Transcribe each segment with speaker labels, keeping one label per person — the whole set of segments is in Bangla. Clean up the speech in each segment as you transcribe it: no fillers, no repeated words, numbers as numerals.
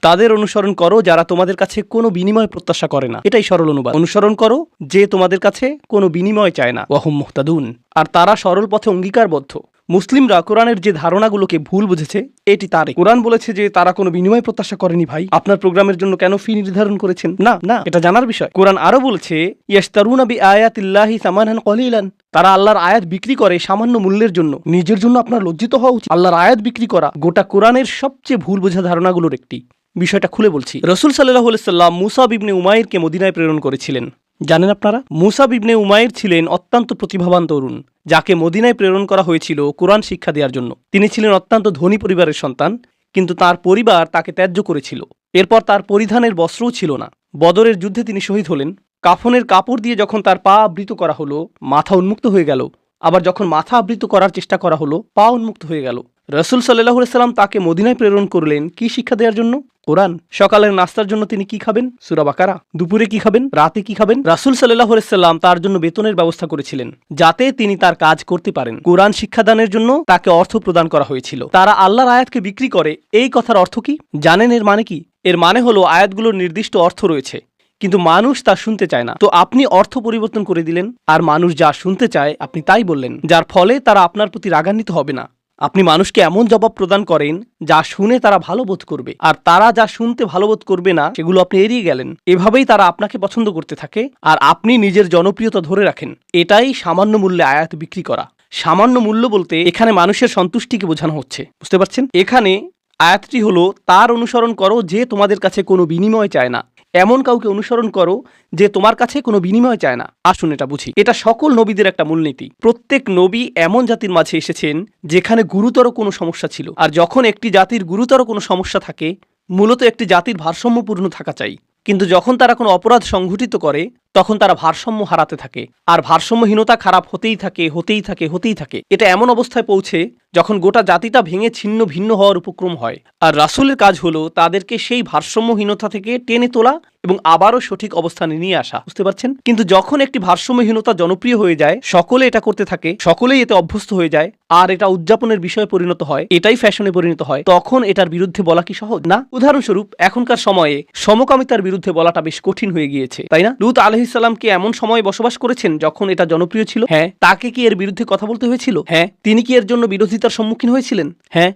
Speaker 1: তাদের অনুসরণ করো যারা তোমাদের কাছে কোনো বিনিময় প্রত্যাশা করে না। এটাই সরল অনুবাদ। অনুসরণ করো যে তোমাদের কাছে কোনো বিনিময় চায় না। ওয়াহুম মুহতাদুন, আর তারা সরল পথে অঙ্গীকারবদ্ধ। মুসলিমরা কোরআনের যে ধারণাগুলোকে ভুল বুঝেছে এটি তারই। কোরআন বলেছে যে তারা কোনো বিনিময় প্রত্যাশা করেনি। ভাই, আপনার প্রোগ্রামের জন্য কেন ফি নির্ধারণ করেছেন? না না, এটা জানার বিষয়। কোরআন আরো বলেছে ইয়াশতারুনা বিআয়াতিল্লাহি সামানান কলিলান, তারা আল্লাহর আয়াত বিক্রি করে সামান্য মূল্যের জন্য। নিজের জন্য আপনার লজ্জিত হওয়া উচিত। আল্লাহর আয়াত বিক্রি করা গোটা কোরআনের সবচেয়ে ভুল বোঝা ধারণাগুলোর একটি। বিষয়টা খুলে বলছি। রাসূল সাল্লাল্লাহু আলাইহি সাল্লাম মুসাব ইবনে উমাইরকে মদিনায় প্রেরণ করেছিলেন। জানেন আপনারা, মুসাব ইবনে উমাইর ছিলেন অত্যন্ত প্রতিভাবান তরুণ, যাকে মদিনায় প্রেরণ করা হয়েছিল কোরআন শিক্ষা দেওয়ার জন্য। তিনি ছিলেন অত্যন্ত ধনী পরিবারের সন্তান, কিন্তু তার পরিবার তাকে ত্যায্য করেছিল। এরপর তার পরিধানের বস্ত্রও ছিল না। বদরের যুদ্ধে তিনি শহীদ হলেন। কাফনের কাপড় দিয়ে যখন তার পা আবৃত করা হলো, মাথা উন্মুক্ত হয়ে গেল। আবার যখন মাথা আবৃত করার চেষ্টা করা হলো, পা উন্মুক্ত হয়ে গেল। রাসূল সাল্লাল্লাহু আলাইহি সাল্লাম তাকে মদিনায় প্রেরণ করলেন কি শিক্ষা দেওয়ার জন্য? কোরআন। সকালের নাস্তার জন্য তিনি কি খাবেন? সূরা বাকারা। দুপুরে কি খাবেন? রাতে কি খাবেন? রাসূল সাল্লাল্লাহু আলাইহি সাল্লাম তার জন্য বেতনের ব্যবস্থা করেছিলেন, যাতে তিনি তার কাজ করতে পারেন। কোরআন শিক্ষাদানের জন্য তাকে অর্থ প্রদান করা হয়েছিল। তারা আল্লাহর আয়াতকে বিক্রি করে, এই কথার অর্থ কি জানেন? এর মানে কি? এর মানে হলো আয়াতগুলোর নির্দিষ্ট অর্থ রয়েছে, কিন্তু মানুষ তা শুনতে চায় না। তো আপনি অর্থ পরিবর্তন করে দিলেন, আর মানুষ যা শুনতে চায় আপনি তাই বললেন, যার ফলে তারা আপনার প্রতি রাগান্বিত হবে না। আপনি মানুষকে এমন জবাব প্রদান করেন যা শুনে তারা ভালো বোধ করবে, আর তারা যা শুনতে ভালো বোধ করবে না সেগুলো আপনি এড়িয়ে গেলেন। এভাবেই তারা আপনাকে পছন্দ করতে থাকে, আর আপনি নিজের জনপ্রিয়তা ধরে রাখেন। এটাই সামান্য মূল্যে আয়াত বিক্রি করা। সামান্য মূল্য বলতে এখানে মানুষের সন্তুষ্টিকে বোঝানো হচ্ছে, বুঝতে পারছেন? এখানে আয়াতটি হলো তার অনুসরণ করো যে তোমাদের কাছে কোনো বিনিময় চায় না। এমন কাউকে অনুসরণ করো যে তোমার কাছে কোনো বিনিময় চায় না। আসুন এটা বুঝি। এটা সকল নবীদের একটা মূলনীতি। প্রত্যেক নবী এমন জাতির মাঝে এসেছেন যেখানে গুরুতর কোনো সমস্যা ছিল, আর যখন একটি জাতির গুরুতর কোনো সমস্যা থাকে, মূলত একটি জাতির ভারসাম্যপূর্ণ থাকা চাই। কিন্তু যখন তারা কোনো অপরাধ সংঘটিত করে, তখন তারা ভারসাম্য হারাতে থাকে, আর ভারসাম্যহীনতা খারাপ হতেই থাকে, হতেই থাকে, হতেই থাকে। এটা এমন অবস্থায় পৌঁছে যখন গোটা জাতিটা ভেঙে ছিন্ন ভিন্ন হওয়ার উপক্রম হয়। আর রাসূলের কাজ হলো তাদেরকে সেই ভারসাম্যহীনতা থেকে টেনে তোলা এবং আবারও সঠিক অবস্থানে নিয়ে আসা, বুঝতে পারছেন? কিন্তু যখন একটি ভারসাম্যহীনতা জনপ্রিয় হয়ে যায়, সকলে এটা করতে থাকে, সকলেই এতে অভ্যস্ত হয়ে যায়, আর এটা উদযাপনের বিষয়ে পরিণত হয়, এটাই ফ্যাশনে পরিণত হয়, তখন এটার বিরুদ্ধে বলা কি সহজ? না। উদাহরণস্বরূপ, এখনকার সময়ে সমকামিতার বিরুদ্ধে বলাটা বেশ কঠিন হয়ে গিয়েছে, তাই না? লূত আলাইহিস সালাম কি এমন সময়ে বসবাস করেছেন যখন এটা জনপ্রিয় ছিল? হ্যাঁ। তাকে কি এর বিরুদ্ধে কথা বলতে হয়েছিল? হ্যাঁ। তিনি কি এর জন্য বিরোধিতার সম্মুখীন হয়েছিলেন? হ্যাঁ।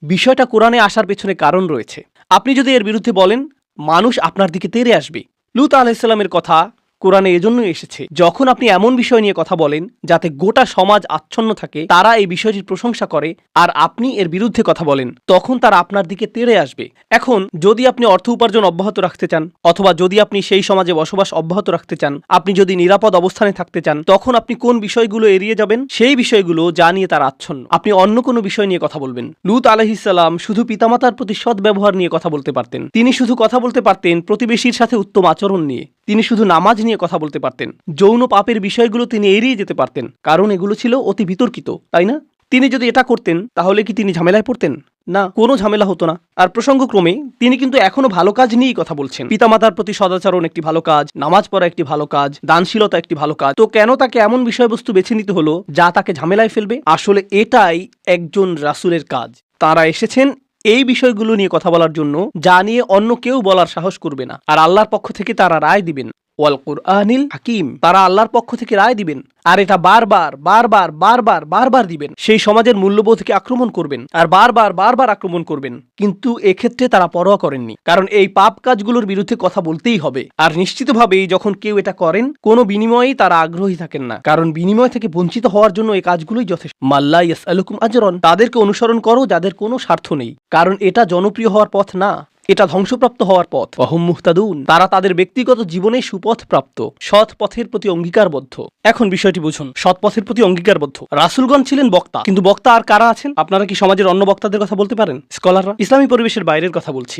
Speaker 1: বিষয়টা কোরআনে আসার পেছনে কারণ রয়েছে। আপনি যদি এর বিরুদ্ধে বলেন, মানুষ আপনার দিকে তেড়ে আসবে। লূত আলাইহিস সালামের কথা কোরআনে এজন্যই এসেছে। যখন আপনি এমন বিষয় নিয়ে কথা বলেন যাতে গোটা সমাজ আচ্ছন্ন থাকে, তারা এই বিষয়টির প্রশংসা করে, আর আপনি এর বিরুদ্ধে কথা বলেন, তখন তারা আপনার দিকে তেড়ে আসবে। এখন যদি আপনি অর্থ উপার্জন অব্যাহত রাখতে চান, অথবা যদি আপনি সেই সমাজে বসবাস অব্যাহত রাখতে চান, আপনি যদি নিরাপদ অবস্থানে থাকতে চান, তখন আপনি কোন বিষয়গুলো এড়িয়ে যাবেন? সেই বিষয়গুলো যা নিয়ে তারা আচ্ছন্ন। আপনি অন্য কোনো বিষয় নিয়ে কথা বলবেন। লূত আলাইহিস সালাম শুধু পিতামাতার প্রতি সৎ ব্যবহার নিয়ে কথা বলতে পারতেন। তিনি শুধু কথা বলতে পারতেন প্রতিবেশীর সাথে উত্তম আচরণ নিয়ে। তিনি শুধু নামাজ নিয়ে কথা বলতে পারতেন। যৌন পাপের বিষয়গুলো তিনি এড়িয়ে যেতে পারতেন, কারণ এগুলো ছিল অতি বিতর্কিত, তাই না? তিনি যদি এটা করতেন, তাহলে কি তিনি ঝামেলায় পড়তেন? না, কোনো ঝামেলা হতো না। আর প্রসঙ্গক্রমে তিনি কিন্তু এখনো ভালো কাজ নিয়েই কথা বলছেন। পিতামাতার প্রতি সদাচরণ একটি ভালো কাজ, নামাজ পড়া একটি ভালো কাজ, দানশীলতা একটি ভালো কাজ। তো কেন তাকে এমন বিষয়বস্তু বেছে নিতে হলো যা তাকে ঝামেলায় ফেলবে? আসলে এটাই একজন রাসূলের কাজ। তারা এসেছেন এই বিষয়গুলো নিয়ে কথা বলার জন্য, যা নিয়ে অন্য কেউ বলার সাহস করবে না। আর আল্লাহর পক্ষ থেকে তারা রায় দিবেন। ওয়াল কুরআনিল হাকিম, তারা আল্লাহর পক্ষ থেকে রায় দিবেন, আর এটা বারবার বারবার বারবার বারবার দিবেন। সেই সমাজের মূল্যবোধকে আক্রমণ করবেন, আর বারবার বারবার আক্রমণ করবেন। কিন্তু এক্ষেত্রে তারা পরোয়া করেননি, কারণ এই পাপ কাজগুলোর বিরুদ্ধে কথা বলতেই হবে। আর নিশ্চিতভাবেই যখন কেউ এটা করেন, কোনো বিনিময়েই তারা আগ্রহী থাকেন না, কারণ বিনিময় থেকে বঞ্চিত হওয়ার জন্য এই কাজগুলোই যথেষ্ট। মাল্লা ইয়াসআলুকুম আজরান, তাদেরকে অনুসরণ করো যাদের কোনো স্বার্থ নেই, কারণ এটা জনপ্রিয় হওয়ার পথ না, এটা ধ্বংসপ্রাপ্ত হওয়ার পথ। ওয়াহুম মুহতাদুন, তারা তাদের ব্যক্তিগত জীবনে সুপথ প্রাপ্ত, সৎ পথের প্রতি অঙ্গীকারবদ্ধ। এখন বিষয়টি বুঝুন, সৎ পথের প্রতি অঙ্গীকারবদ্ধ। রাসূলগণ ছিলেন বক্তা, কিন্তু বক্তা আর কারা আছেন? আপনারা কি সমাজের অন্য বক্তাদের কথা বলতে পারেন? স্কলাররা। ইসলামী পরিবেশের বাইরের কথা বলছি।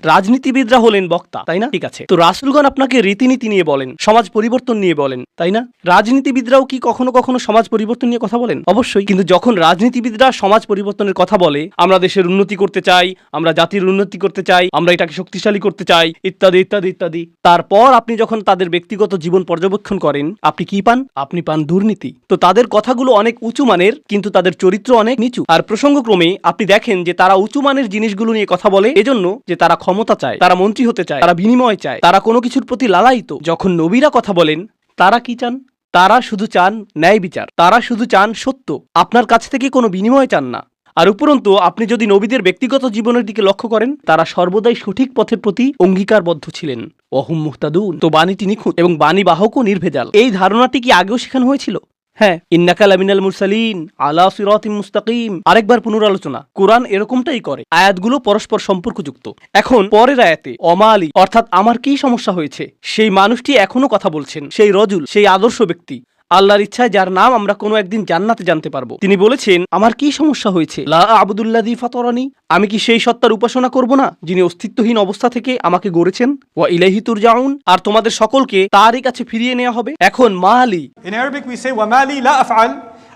Speaker 1: রাজনীতিবিদরা হলেন বক্তা, তাই না? ঠিক আছে। তো রাসূলগণ আপনাকে রীতিনীতি নিয়ে বলেন, সমাজ পরিবর্তন নিয়ে বলেন, তাই না? রাজনীতিবিদরাও কি কখনো কখনো সমাজ পরিবর্তন নিয়ে কথা বলেন? অবশ্যই। কিন্তু যখন রাজনীতিবিদরা সমাজ পরিবর্তনের কথা বলে, আমরা দেশের উন্নতি করতে চাই, আমরা জাতির উন্নতি করতে করতে চাই, আমরা এটাকে শক্তিশালী করতে চাই, ইত্যাদি ইত্যাদি ইত্যাদি। তারপর আপনি যখন তাদের ব্যক্তিগত জীবন পর্যবেক্ষণ করেন, আপনি কি পান? আপনি পান দুর্নীতি। তো তাদের কথাগুলো অনেক উঁচু মানের, কিন্তু তাদের চরিত্র অনেক নিচু। আর প্রসঙ্গক্রমে আপনি দেখেন যে তারা উঁচু মানের জিনিসগুলো নিয়ে কথা বলে এজন্য যে তারা ক্ষমতা চায়, তারা মন্ত্রী হতে চায়, তারা বিনিময় চায়, তারা কোনো কিছুর প্রতি লালায়িত। যখন নবীরা কথা বলেন, তারা কি চান? তারা শুধু চান ন্যায় বিচার, তারা শুধু চান সত্য, আপনার কাছ থেকে কোনো বিনিময় চান না। আর উপরন্তু আপনি যদি নবীদের ব্যক্তিগত জীবনের দিকে লক্ষ্য করেন, তারা সর্বদাই সঠিক পথের প্রতি অঙ্গীকারবদ্ধ ছিলেন। ওয়াহুম মুহতাদুন। তো বাণীটি নিখুঁত এবং বাণী বাহকও নির্ভেজাল। এই ধারণাটি কি আগেও শেখানো হয়েছিল? হ্যাঁ, ইন্নাকা লামিনাল মুরসালিন আলা সিরাতিম মুস্তাকিম। আরেকবার পুনরালোচনা। কোরআন এরকমটাই করে, আয়াতগুলো পরস্পর সম্পর্কযুক্ত। এখন পরের আয়াতে অমালি, অর্থাৎ আমার কি সমস্যা হয়েছে, সেই মানুষটি এখনো কথা বলছেন, সেই রজুল, সেই আদর্শ ব্যক্তি, আল্লাহর ইচ্ছায় যার নাম আমরা কোনো একদিন জান্নাতে জানতে পারবো। তিনি বলেছেন, আমার কি সমস্যা হয়েছে? লা আবুদুল্লাযী ফাতারানি, আমি কি সেই সত্তার উপাসনা করব না যিনি অস্তিত্বহীন অবস্থা থেকে আমাকে গড়েছেন? ওয়া ইলাইহি তুরজাউন, আর তোমাদের সকলকে তারই কাছে ফিরিয়ে নেওয়া হবে। এখন মালি,
Speaker 2: In Arabic we say وَمَالِي لَا أَفْعَلْ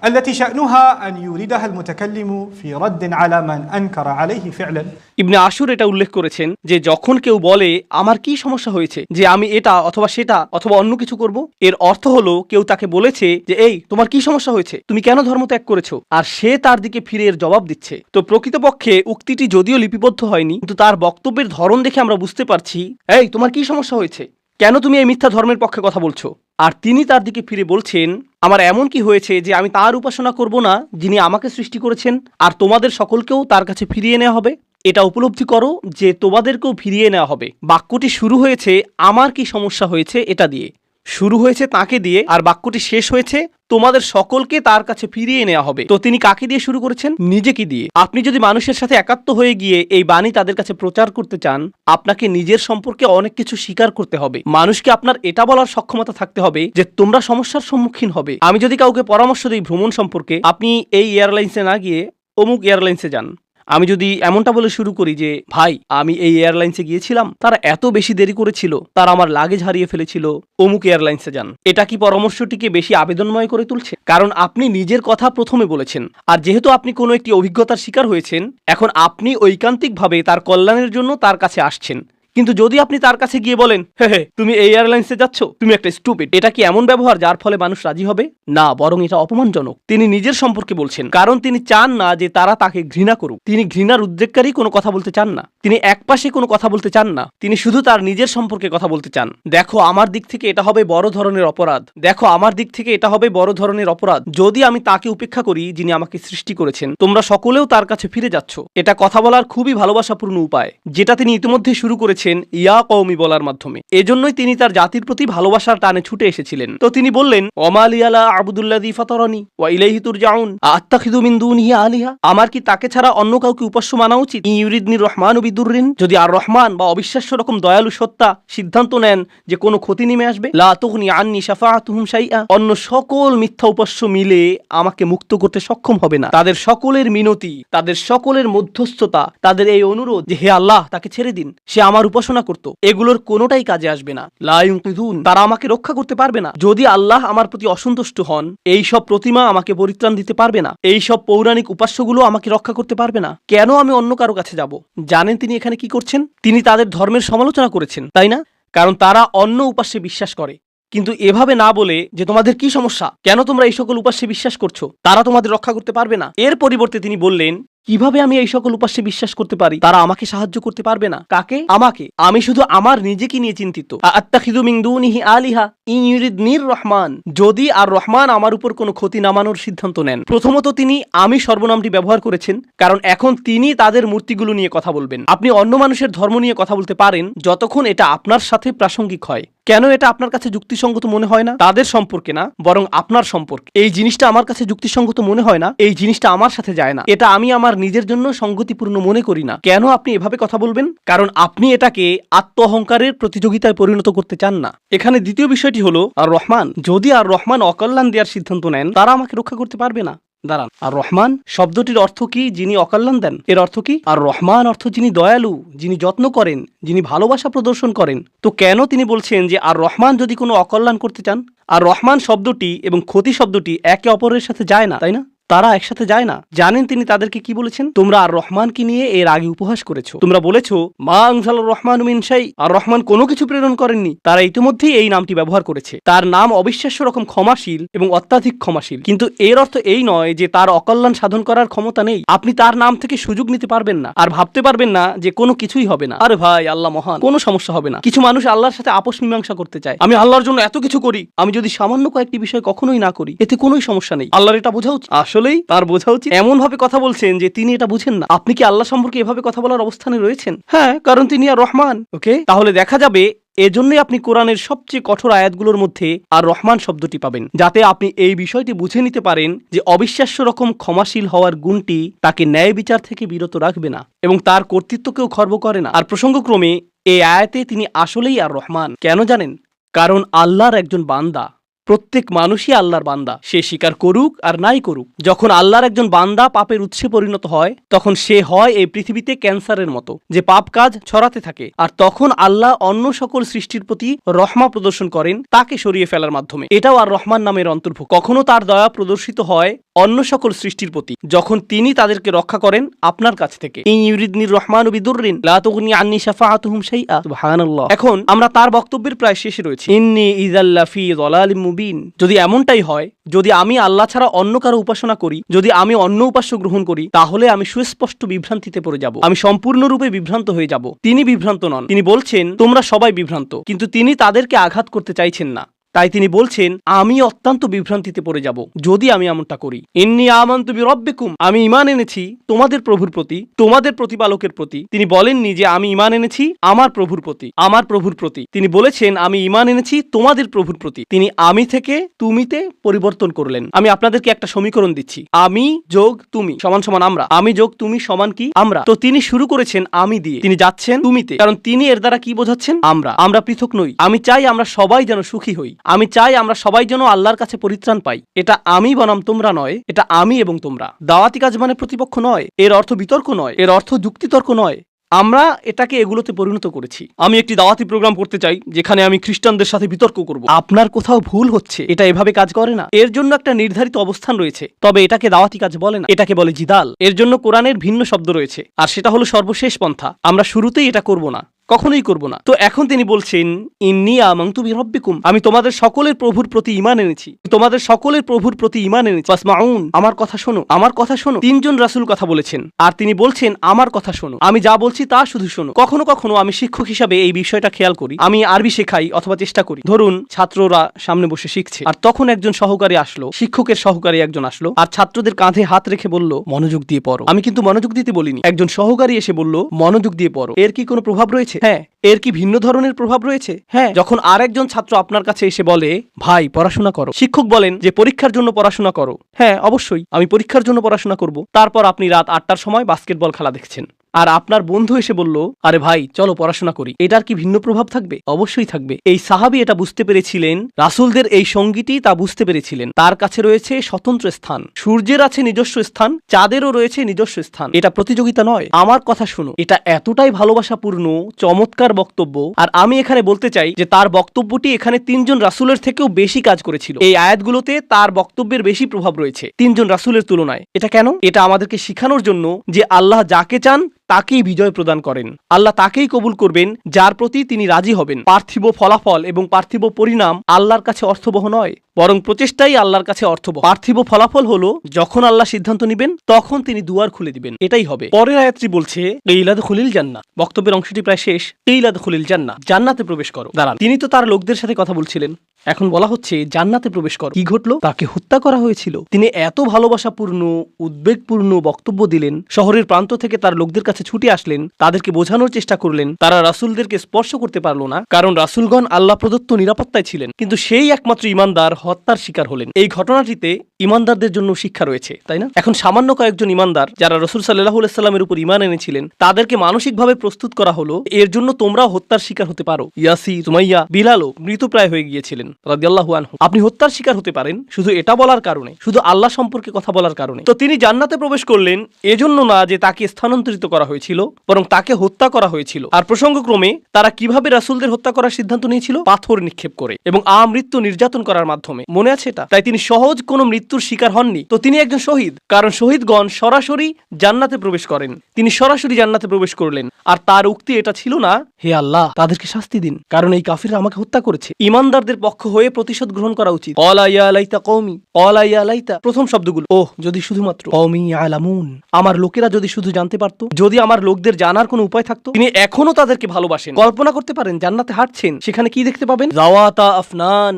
Speaker 2: التي شأنها أن يوردها المتكلم في رد على من أنكر عليه فعلا.
Speaker 1: ইবনে আশুর এটা উল্লেখ করেছেন যে যখন কেউ বলে আমার কি সমস্যা হয়েছে যে আমি এটা অথবা সেটা অথবা অন্য কিছু করব, এর অর্থ হলো কেউ তাকে বলেছে যে এই তোমার কি সমস্যা হয়েছে, তুমি কেন ধর্ম ত্যাগ করেছো, আর সে তার দিকে ফিরে এর জবাব দিচ্ছে। তো প্রকৃতপক্ষে উক্তিটি যদিও লিপিবদ্ধ হয়নি, কিন্তু তার বক্তব্যের ধরন দেখে আমরা বুঝতে পারছি, এই তোমার কি সমস্যা হয়েছে, কেন তুমি এই মিথ্যা ধর্মের পক্ষে কথা বলছো? আর তিনি তার দিকে ফিরে বলছেন, আমার এমন কি হয়েছে যে আমি তার উপাসনা করব না যিনি আমাকে সৃষ্টি করেছেন, আর তোমাদের সকলকেও তার কাছে ফিরিয়ে নেওয়া হবে। এটা উপলব্ধি করো যে তোমাদেরকেও ফিরিয়ে নেওয়া হবে। বাক্যটি শুরু হয়েছে আমার কি সমস্যা হয়েছে এটা দিয়ে, শুরু হয়েছে তাকে দিয়ে, আর বাক্যটি শেষ হয়েছে তোমাদের সকলকে তার কাছে ফিরিয়ে নেওয়া হবে। তো তিনি কাকে দিয়ে শুরু করেছেন? নিজেকে দিয়ে। আপনি যদি মানুষের সাথে একাত্ম হয়ে গিয়ে এই বাণী তাদের কাছে প্রচার করতে চান, আপনাকে নিজের সম্পর্কে অনেক কিছু স্বীকার করতে হবে। মানুষকে আপনার এটা বলার সক্ষমতা থাকতে হবে যে তোমরা সমস্যার সম্মুখীন হবে। আমি যদি কাউকে পরামর্শ দিই ভ্রমণ সম্পর্কে, আপনি এই এয়ারলাইন্সে না গিয়ে অমুক এয়ারলাইন্সে যান, আমি যদি এমনটা বলে শুরু করি যে ভাই আমি এই এয়ারলাইন্সে গিয়েছিলাম, তারা এত বেশি দেরি করেছিল, তারা আমার লাগেজ হারিয়ে ফেলেছিল, অমুক এয়ারলাইন্সে যান, এটা কি পরামর্শটিকে বেশি আবেদনময় করে তুলছে? কারণ আপনি নিজের কথা প্রথমে বলেছেন, আর যেহেতু আপনি কোনো একটি অভিজ্ঞতার শিকার হয়েছেন, এখন আপনি ঐকান্তিকভাবে তার কল্যাণের জন্য তার কাছে আসছেন। কিন্তু যদি আপনি তার কাছে গিয়ে বলেন হে তুমি এই এয়ারলাইন্সে যাচ্ছ, তুমি একটা স্টুপিড, এটা কি এমন ব্যবহার যার ফলে মানুষ রাজি হবে? না, বরং এটা অপমানজনক। তিনি নিজের সম্পর্কে বলছেন, কারণ তিনি চান না যে তারা তাকে ঘৃণা করুক। তিনি ঘৃণার উদ্রেককারী কোনো কথা বলতে চান না, তিনি একপাশে কোনো কথা বলতে চান না, তিনি শুধু তার নিজের সম্পর্কে কথা বলতে চান। দেখো আমার দিক থেকে এটা হবে বড় ধরনের অপরাধ, দেখো আমার দিক থেকে এটা হবে বড় ধরনের অপরাধ যদি আমি তাকে উপেক্ষা করি যিনি আমাকে সৃষ্টি করেছেন। তোমরা সকলেও তার কাছে ফিরে যাচ্ছ। এটা কথা বলার খুবই ভালোবাসাপূর্ণ উপায়, যেটা তিনি ইতিমধ্যে শুরু করেছেন ইয়া কওমি বলার মাধ্যমে। এজন্যই তিনি তার জাতির প্রতি ভালোবাসার টানে ছুটে এসেছিলেন। তো তিনি বললেন ওয়ামালি আলা আবুদুল্লাযী ফাতারানি ওয়া ইলাইহি তুরজাউন আত্তাখিযু মিন দুনিহি আলিহা, আমার কি তাকে ছাড়া অন্য কাউকে উপাস্য মানা উচিত? ইউরিদনির রহমানু বিদুররিন, যদি আর রহমান বা অবিশ্বাস্য রকম দয়ালু সত্তা সিদ্ধান্ত নেন যে কোনো ক্ষতি নেমে আসবে, লা তুগনি আন্নি শাফাআতুহুম শাইআ, অন্য সকল মিথ্যা উপাস্য মিলে আমাকে মুক্ত করতে সক্ষম হবে না। তাদের সকলের মিনতি, তাদের সকলের মধ্যস্থতা, তাদের এই অনুরোধ যে হে আল্লাহ তাকে ছেড়ে দিন, সে আমার উপাসনা করত, এগুলোর কোনোটাই কাজে আসবে না। লা ইউনকিযুন, তারা আমাকে রক্ষা করতে পারবে না। যদি আল্লাহ আমার প্রতি অসন্তুষ্ট হন, এই সব প্রতিমা আমাকে পরিত্রাণ দিতে পারবে না, এই সব পৌরাণিক উপাস্যগুলো আমাকে রক্ষা করতে পারবে না। কেন আমি অন্য কারো কাছে যাব? জানেন তিনি এখানে কি করছেন? তিনি তাদের ধর্মের সমালোচনা করেছেন, তাই না? কারণ তারা অন্য উপাস্যে বিশ্বাস করে। কিন্তু এভাবে না বলে যে তোমাদের কি সমস্যা, কেন তোমরা এই সকল উপাস্যে বিশ্বাস করছো, তারা তোমাদের রক্ষা করতে পারবে না, এর পরিবর্তে তিনি বললেন কিভাবে আমি এই সকল উপাস্যে বিশ্বাস করতে পারি? তারা আমাকে সাহায্য করতে পারবে না। কাকে? আমাকে। আমি শুধু আমার নিজেকে নিয়ে চিন্তিত। আত্তাখিযু মিন দুনিহি আলিহা ইন ইউরিদনির রহমান, যদি আর রহমান আমার উপর কোনো ক্ষতি নামানোর সিদ্ধান্ত নেন। প্রথমত তিনি আমি সর্বনামটি ব্যবহার করেছেন, কারণ এখন তিনি তাদের মূর্তিগুলো নিয়ে কথা বলবেন। আপনি অন্য মানুষের ধর্ম নিয়ে কথা বলতে পারেন যতক্ষণ এটা আপনার সাথে প্রাসঙ্গিক হয়। কেন এটা আপনার কাছে যুক্তিসঙ্গত মনে হয় না? তাদের সম্পর্কে না, বরং আপনার সম্পর্কে। এই জিনিসটা আমার কাছে যুক্তিসঙ্গত মনে হয় না, এই জিনিসটা আমার সাথে যায় না, এটা আমি আমার নিজের জন্য সঙ্গতিপূর্ণ মনে করি না। কেন আপনি এভাবে কথা বলবেন? কারণ আপনি এটাকে আত্ম অহংকারের প্রতিযোগিতায় পরিণত করতে চান না। এখানে দ্বিতীয় বিষয়টি হলো আর রহমান, যদি আর রহমান অকল্যাণ দেওয়ার সিদ্ধান্ত নেন, তারা আমাকে রক্ষা করতে পারবে না। দাঁড়ান, আর রহমান শব্দটির অর্থ কি? যিনি অকল্যাণ দেন, এর অর্থ কি? আর রহমান অর্থ যিনি দয়ালু, যিনি যত্ন করেন, যিনি ভালোবাসা প্রদর্শন করেন। তো কেন তিনি বলছেন যে আর রহমান যদি কোনো অকল্যাণ করতে চান? আর রহমান শব্দটি এবং ক্ষতি শব্দটি একে অপরের সাথে যায় না, তাই না? তারা একসাথে যায় না। জানেন তিনি তাদেরকে কি বলেছেন? তোমরা আর রহমানকে নিয়ে এর আগে উপহাস করেছো, তোমরা বলেছো মা আনজালার রহমান মিন শাই, আর রহমান কোনো কিছু প্রেরণ করেননি। তারা ইতিমধ্যেই এই নামটি ব্যবহার করেছে। তার নাম অবিশ্বাস্য রকম ক্ষমাশীল এবং অত্যাধিক ক্ষমাশীল, কিন্তু এর অর্থ এই নয় যে তার অকল্যাণ সাধন করার ক্ষমতা নেই। আপনি তার নাম থেকে সুযোগ নিতে পারবেন না আর ভাবতে পারবেন না যে কোনো কিছুই হবে না। আরে ভাই, আল্লাহ মহান, কোনো সমস্যা হবে না। কিছু মানুষ আল্লাহর সাথে আপোষ মীমাংসা করতে চায়। আমি আল্লাহর জন্য এত কিছু করি, আমি যদি সামান্য কয়েকটি বিষয় কখনোই না করি এতে কোনোই সমস্যা নেই, আল্লাহর এটা বোঝা উচিত। আসলেই তার বোঝা উচিত। এমন ভাবে কথা বলছেন যে তিনি এটা বুঝেন না। আপনি কি আল্লাহ সম্পর্কে এভাবে কথা বলার অবস্থানে রয়েছেন? হ্যাঁ, কারণ তিনি আর রহমান। ওকে, তাহলে দেখা যাবে এজন্যই আপনি কোরআনের সবচেয়ে কঠোর আয়াতগুলোর মধ্যে আর রহমান শব্দটি পাবেন, যাতে আপনি এই বিষয়টি বুঝে নিতে পারেন যে অবিশ্বাস্য রকম ক্ষমাশীল হওয়ার গুণটি তাকে ন্যায় বিচার থেকে বিরত রাখবে না এবং তার কর্তৃত্বকেও খর্ব করে না। আর প্রসঙ্গক্রমে এই আয়াতে তিনি আসলেই আর রহমান। কেন জানেন? কারণ আল্লাহর একজন বান্দা, প্রত্যেক মানুষই আল্লাহর বান্দা, সে স্বীকার করুক আর নাই করুক। যখন আল্লাহর একজন বান্দা পাপের উৎসে পরিণত হয় তখন সে হয় এই পৃথিবীতে ক্যান্সারের মতো যে পাপ কাজ ছড়াতে থাকে, আর তখন আল্লাহ অন্য সকল সৃষ্টির প্রতি রহমা প্রদর্শন করেন তাকে সরিয়ে ফেলার মাধ্যমে। এটাও আর রহমান নামের অন্তর্ভুক্ত। কখনো তার দয়া প্রদর্শিত হয় অন্য সকল সৃষ্টির প্রতি যখন তিনি তাদেরকে রক্ষা করেন আপনার কাছ থেকে। ইন ইউরিদনির রহমানু বিদুররিন লা তুগনি আন্নি শাফাআতুহুম শাইআ। সুবহানাল্লাহ। এখন আমরা তার বক্তব্যের প্রায় শেষে রয়েছি। ইন্নী ইযাল লাফি যালালিম মুবিন। যদি এমনটাই হয়, যদি আমি আল্লাহ ছাড়া অন্য কারো উপাসনা করি, যদি আমি অন্য উপাস্য গ্রহণ করি, তাহলে আমি সুস্পষ্ট বিভ্রান্তিতে পড়ে যাব, আমি সম্পূর্ণরূপে বিভ্রান্ত হয়ে যাব। তিনি বিভ্রান্ত নন, তিনি বলছেন তোমরা সবাই বিভ্রান্ত, কিন্তু তিনি তাদেরকে আঘাত করতে চাইছেন না। তাই তিনি বলছেন আমি অত্যন্ত বিভ্রান্তিতে পড়ে যাব যদি আমি এমনটা করি। ইন্নী আমানতু বিরাব্বিকুম, আমি ঈমান এনেছি তোমাদের প্রভুর প্রতি, তোমাদের প্রতিপালকের প্রতি। তিনি বলেননি যে আমি ঈমান এনেছি আমার প্রভুর প্রতি, আমার প্রভুর প্রতি। তিনি বলেছেন আমি ঈমান এনেছি তোমাদের প্রভুর প্রতি। তিনি আমি থেকে তুমিতে পরিবর্তন করলেন। আমি আপনাদেরকে একটা সমীকরণ দিচ্ছি, আমি যোগ তুমি সমান সমান আমরা, আমি যোগ তুমি সমান কি আমরা। তো তিনি শুরু করেছেন আমি দিয়ে, তিনি যাচ্ছেন তুমিতে, কারণ তিনি এর দ্বারা কি বোঝাচ্ছেন? আমরা পৃথক নই। আমি চাই আমরা সবাই যেন সুখী হই, আমি চাই আমরা সবাই যেন আল্লাহর কাছে পরিত্রাণ পাই। এটা আমি বনাম তোমরা নয়, এটা আমি এবং তোমরা। দাওয়াতি কাজ মানে প্রতিপক্ষ নয়, এর অর্থ বিতর্ক নয়, এর অর্থ যুক্তিতর্ক নয়। আমরা এটাকে এগুলোতে পরিণত করেছি। আমি একটি দাওয়াতি প্রোগ্রাম করতে চাই যেখানে আমি খ্রিস্টানদের সাথে বিতর্ক করব। আপনার কোথাও ভুল হচ্ছে, এটা এভাবে কাজ করে না। এর জন্য একটা নির্ধারিত অবস্থান রয়েছে, তবে এটাকে দাওয়াতি কাজ বলে না, এটাকে বলে জিদাল। এর জন্য কোরআনের ভিন্ন শব্দ রয়েছে, আর সেটা হলো সর্বশেষ পন্থা। আমরা শুরুতেই এটা করব না, কখনোই করব না। তো এখন তিনি বলছেন ইন্নী আমানতু বিরাব্বিকুম, আমি তোমাদের সকলের প্রভুর প্রতি ঈমান এনেছি, তোমাদের সকলের প্রভুর প্রতি ঈমান এনেছি। ফাসমাউন, আমার কথা শোনো, আমার কথা শোনো। তিনজন রাসূল কথা বলেছেন আর তিনি বলছেন আমার কথা শোনো, আমি যা বলছি তা শুধু শোনো। কখনো কখনো আমি শিক্ষক হিসাবে এই বিষয়টা খেয়াল করি। আমি আরবি শেখাই অথবা চেষ্টা করি। ধরুন ছাত্ররা সামনে বসে শিখছে আর তখন একজন সহকারী আসলো, শিক্ষকের সহকারী একজন আসলো আর ছাত্রদের কাঁধে হাত রেখে বলল মনোযোগ দিয়ে পড়ো। আমি কিন্তু মনোযোগ দিতে বলিনি, একজন সহকারী এসে বলল মনোযোগ দিয়ে পড়ো। এর কি কোনো প্রভাব রয়েছে? হ্যাঁ। এর কি ভিন্ন ধরনের প্রভাব রয়েছে? হ্যাঁ। যখন আরেকজন ছাত্র আপনার কাছে এসে বলে ভাই পড়াশোনা করো, শিক্ষক বলেন যে পরীক্ষার জন্য পড়াশোনা করো। হ্যাঁ, অবশ্যই আমি পরীক্ষার জন্য পড়াশোনা করব। তারপর আপনি রাত 8টার সময় বাস্কেটবল খেলা দেখছেন আর আপনার বন্ধু এসে বলল আরে ভাই চলো পড়াশোনা করি। এটার কি ভিন্ন প্রভাব থাকবে? অবশ্যই থাকবে। এই সাহাবী এটা বুঝতে পেরেছিলেন, রাসূলদের এই সঙ্গীটি তা বুঝতে পেরেছিলেন। তার কাছে রয়েছে স্বতন্ত্র স্থান, সূর্যের আছে নিজস্ব স্থান, চাঁদেরও রয়েছে নিজস্ব স্থান। এটা প্রতিযোগিতা নয়। আমার কথা শুনো, এটা এতটাই ভালোবাসাপূর্ণ চমৎকার বক্তব্য। আর আমি এখানে বলতে চাই যে তার বক্তব্যটি এখানে তিনজন রাসূলের থেকেও বেশি কাজ করেছিল। এই আয়াতগুলোতে তার বক্তব্যের বেশি প্রভাব রয়েছে তিনজন রাসূলের তুলনায়। এটা কেন? এটা আমাদেরকে শিখানোর জন্য যে আল্লাহ যাকে চান তাকেই বিজয় প্রদান করেন, আল্লাহ তাকেই কবুল করবেন যার প্রতি তিনি রাজি হবেন। পার্থিব ফলাফল এবং পার্থিব পরিণাম আল্লাহর কাছে অর্থবহ নয়, বরং প্রচেষ্টাই আল্লাহর কাছে অর্থবহ। পার্থিব ফলাফল হলো যখন আল্লাহ সিদ্ধান্ত নেবেন তখন তিনি দুয়ার খুলে দিবেন, এটাই হবে। পরের আয়াতটি বলছে ইলাদখুলিল জান্নাহ। বক্তব্যের অংশটি প্রায় শেষ। ইলাদখুলিল জান্নাহ, জান্নাতে প্রবেশ করো। দাঁড়ান, তিনি তো তার লোকদের সাথে কথা বলছিলেন, এখন বলা হচ্ছে জান্নাতে প্রবেশ করো। কি ঘটলো? তাকে হত্যা করা হয়েছিল। তিনি এত ভালোবাসাপূর্ণ উদ্বেগপূর্ণ বক্তব্য দিলেন, শহরের প্রান্ত থেকে তার লোকদের কাছে ছুটে আসলেন, তাদেরকে বোঝানোর চেষ্টা করলেন। তারা রাসূলদেরকে স্পর্শ করতে পারল না, কারণ রাসূলগণ আল্লাহ প্রদত্ত নিরাপত্তায় ছিলেন, কিন্তু সেই একমাত্র ঈমানদার হত্যার শিকার হলেন। এই ঘটনাটিতে ঈমানদারদের জন্য শিক্ষা রয়েছে, তাই না? এখন সামান্য কয়েকজন ঈমানদার যারা রাসূল সাল্লাল্লাহু আলাইহি সাল্লামের উপর ঈমান এনেছিলেন তাদেরকে মানসিকভাবে প্রস্তুত করা হলো এর জন্য তোমরাও হত্যার শিকার হতে পারো। ইয়াসির, সুমাইয়া, বিলালও মৃতপ্রায় হয়ে গিয়েছিলেন। রাদিয়াল্লাহু আনহু। আপনি হত্যার শিকার হতে পারেন শুধু এটা বলার কারণে, শুধু আল্লাহ সম্পর্কে কথা বলার কারণে। তো তিনি জান্নাতে প্রবেশ করলেন এজন্য না যে তাকে স্থানান্তরিত করা হয়েছিল, বরং তাকে হত্যা করা হয়েছিল। আর প্রসঙ্গক্রমে তারা কিভাবে রাসূলদের হত্যা করার সিদ্ধান্ত নিয়েছিল? পাথর নিক্ষেপ করে এবং আমৃত্যু নির্যাতন করার মাধ্যমে। মনে আছে এটা? তাই তিনি সহজ কোনো মৃত্যুর শিকার হননি। তো তিনি একজন শহীদ, কারণ শহীদগণ সরাসরি জান্নাতে প্রবেশ করেন। তিনি সরাসরি জান্নাতে প্রবেশ করলেন। আর তার উক্তি এটা ছিল না, হে আল্লাহ তাদেরকে শাস্তি দিন, কারণ এই কাফিররা আমাকে হত্যা করেছে। ইমানদারদের পক্ষ হয়ে প্রতিশোধ গ্রহণ করা উচিত। ক্বালা ইয়া লাইতা কওমি, ক্বালা ইয়া লাইতা, প্রথম শব্দগুলো, ওহ যদি শুধুমাত্র কওমি ইয়ালামুন, আমার লোকেরা যদি শুধু জানতে পারতো, যদি আমার লোকদের জানার কোনো উপায় থাকতো। তিনি এখনো তাদেরকে ভালোবাসেন। কল্পনা করতে পারেন জান্নাতে হাঁটছেন, সেখানে কি দেখতে পাবেন? যাওয়াতা আফনান